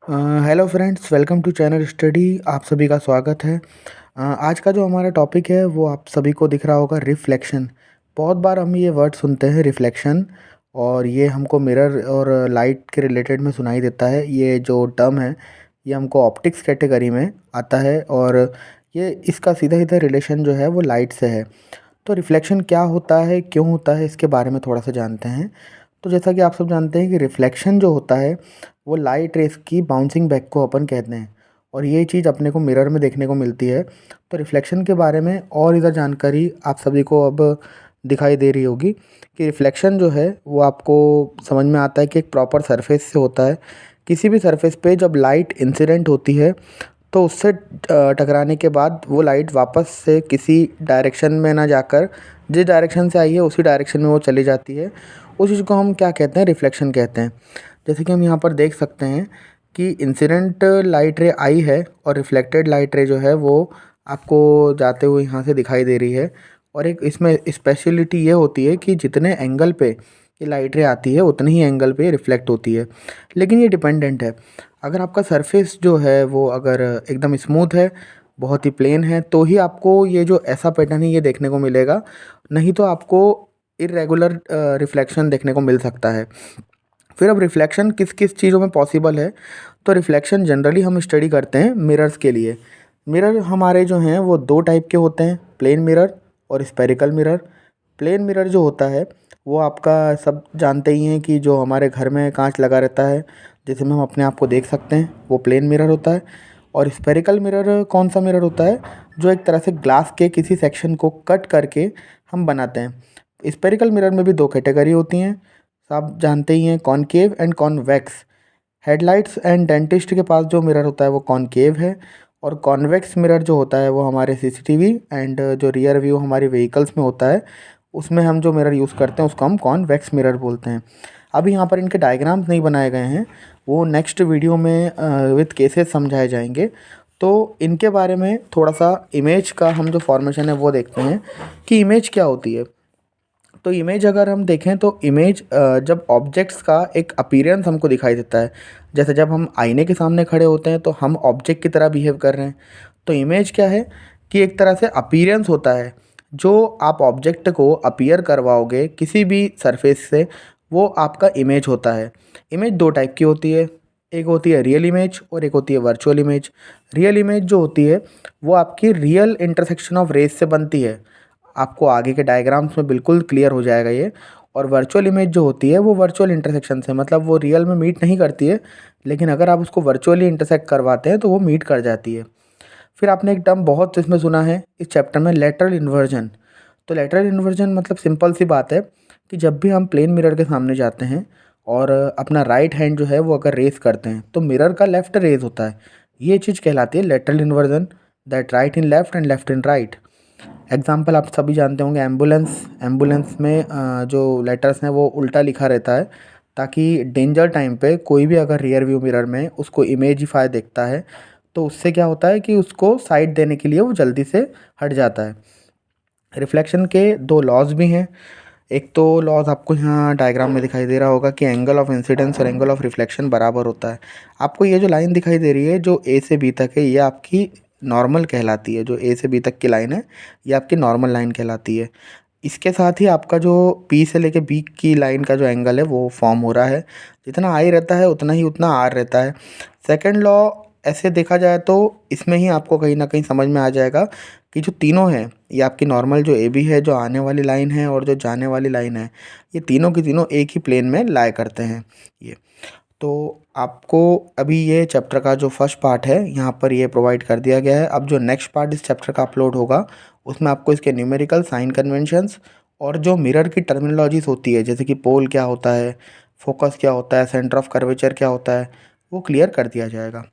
Hello friends, welcome to channel study. आप सभी का स्वागत है। आज का जो हमारा टॉपिक है वो आप सभी को दिख रहा होगा, रिफ्लेक्शन। बहुत बार हम ये वर्ड सुनते हैं, रिफ्लेक्शन, और ये हमको मिरर और लाइट के रिलेटेड में सुनाई देता है। ये जो टर्म है ये हमको ऑप्टिक्स कैटेगरी में आता है और ये इसका सीधा सीधा रिलेशन जो है वो लाइट से है। तो रिफ्लेक्शन क्या होता है, क्यों होता है, इसके बारे में थोड़ा सा जानते हैं। तो जैसा कि आप सब जानते हैं कि रिफ्लेक्शन जो होता है वो लाइट रेस की बाउंसिंग बैक को अपन कहते हैं, और ये चीज़ अपने को मिरर में देखने को मिलती है। तो रिफ्लेक्शन के बारे में और इधर जानकारी आप सभी को अब दिखाई दे रही होगी कि रिफ्लेक्शन जो है वो आपको समझ में आता है कि एक प्रॉपर सरफेस से होता है। किसी भी सरफेस पे जब लाइट इंसिडेंट होती है तो उससे टकराने के बाद वो लाइट वापस से किसी डायरेक्शन में ना जाकर जिस डायरेक्शन से आई है उसी डायरेक्शन में वो चली जाती है। उस चीज़ को हम क्या कहते हैं, रिफ्लेक्शन कहते हैं। जैसे कि हम यहाँ पर देख सकते हैं कि इंसिडेंट लाइट रे आई है और रिफ्लेक्टेड लाइट रे जो है वो आपको जाते हुए यहाँ से दिखाई दे रही है। और एक इसमें स्पेशलिटी ये होती है कि जितने एंगल पे ये लाइट रे आती है उतने ही एंगल पे रिफ्लेक्ट होती है। लेकिन ये डिपेंडेंट है। अगर आपका सरफेस जो है वो अगर एकदम स्मूथ है, बहुत ही प्लेन है, तो ही आपको ये जो ऐसा पैटर्न है ये देखने को मिलेगा। नहीं तो आपको इर्रेगुलर रिफ्लेक्शन देखने को मिल सकता है। फिर अब रिफ्लेक्शन किस किस चीज़ों में पॉसिबल है, तो रिफ्लेक्शन जनरली हम स्टडी करते हैं मिरर्स के लिए। मिरर हमारे जो हैं वो दो टाइप के होते हैं, प्लेन मिरर और स्पेरिकल मिरर। प्लेन मिरर जो होता है वो आपका सब जानते ही हैं कि जो हमारे घर में कांच लगा रहता है जिसमें हम अपने आप को देख सकते हैं, वो प्लेन मिरर होता है। और स्पेरिकल मिरर कौन सा मिरर होता है, जो एक तरह से ग्लास के किसी सेक्शन को कट करके हम बनाते हैं। स्पेरिकल मिरर में भी दो कैटेगरी होती हैं, आप जानते ही हैं, concave and convex. Headlights and dentist के पास जो मिरर होता है वो कॉनकेव है, और कॉन्वेक्स मिरर जो होता है वो हमारे सीसीटीवी एंड जो रियर व्यू हमारी व्हीकल्स में होता है उसमें हम जो मिरर यूज़ करते हैं उसको हम कॉन्वेक्स मिरर बोलते हैं। अभी यहाँ पर इनके डायग्राम्स नहीं बनाए गए हैं, वो नेक्स्ट वीडियो में विद केसेस समझाए जाएंगे। तो इनके बारे में थोड़ा सा इमेज का हम जो फॉर्मेशन है वो देखते हैं कि इमेज क्या होती है। तो इमेज अगर हम देखें तो इमेज जब ऑब्जेक्ट्स का एक अपीयरेंस हमको दिखाई देता है, जैसे जब हम आईने के सामने खड़े होते हैं तो हम ऑब्जेक्ट की तरह बिहेव कर रहे हैं। तो इमेज क्या है कि एक तरह से अपीयरेंस होता है, जो आप ऑब्जेक्ट को अपीयर करवाओगे किसी भी सरफेस से, वो आपका इमेज होता है। इमेज दो टाइप की होती है, एक होती है रियल इमेज और एक होती है वर्चुअल इमेज। रियल इमेज जो होती है वो आपकी रियल इंटरसेक्शन ऑफ रेस से बनती है, आपको आगे के डायग्राम्स में बिल्कुल क्लियर हो जाएगा ये। और वर्चुअल इमेज जो होती है वो वर्चुअल इंटरसेक्शन से, मतलब वो रियल में मीट नहीं करती है, लेकिन अगर आप उसको वर्चुअली इंटरसेक्ट करवाते हैं तो वो मीट कर जाती है। फिर आपने एक टर्म बहुत इसमें सुना है इस चैप्टर में, लेटरल इन्वर्जन। तो लेटरल इन्वर्जन मतलब सिंपल सी बात है कि जब भी हम प्लेन मिरर के सामने जाते हैं और अपना राइट हैंड जो है वो अगर रेस करते हैं तो मिरर का लेफ्ट रेज होता है। ये चीज़ कहलाती है lateral inversion, that right in left and left in right. Example आप सभी जानते होंगे, एम्बुलेंस। एम्बुलेंस में जो लेटर्स हैं वो उल्टा लिखा रहता है, ताकि डेंजर टाइम पे कोई भी अगर रियर व्यू मिरर में उसको इमेजिफाई देखता है तो उससे क्या होता है कि उसको साइड देने के लिए वो जल्दी से हट जाता है। रिफ्लेक्शन के दो लॉज भी हैं। एक तो लॉज आपको यहाँ डायग्राम में दिखाई दे रहा होगा कि एंगल ऑफ इंसिडेंस और एंगल ऑफ रिफ्लेक्शन बराबर होता है। आपको ये जो लाइन दिखाई दे रही है जो ए से बी तक है, ये आपकी नॉर्मल कहलाती है। जो ए से बी तक की लाइन है ये आपकी नॉर्मल लाइन कहलाती है। इसके साथ ही आपका जो पी से लेके बी की लाइन का जो एंगल है वो फॉर्म हो रहा है। जितना आई रहता है उतना ही उतना आर रहता है। सेकंड लॉ ऐसे देखा जाए तो इसमें ही आपको कहीं ना कहीं समझ में आ जाएगा कि जो तीनों हैं, ये आपकी नॉर्मल जो ए बी है, जो आने वाली लाइन है और जो जाने वाली लाइन है, ये तीनों की तीनों एक ही प्लेन में लाई करते हैं ये। तो आपको अभी ये चैप्टर का जो फर्स्ट पार्ट है यहाँ पर ये प्रोवाइड कर दिया गया है। अब जो नेक्स्ट पार्ट इस चैप्टर का अपलोड होगा उसमें आपको इसके न्यूमेरिकल साइन कन्वेंशंस और जो मिरर की टर्मिनोलॉजीज होती है, जैसे कि पोल क्या होता है, फोकस क्या होता है, सेंटर ऑफ कर्वेचर क्या होता है, वो क्लियर कर दिया जाएगा।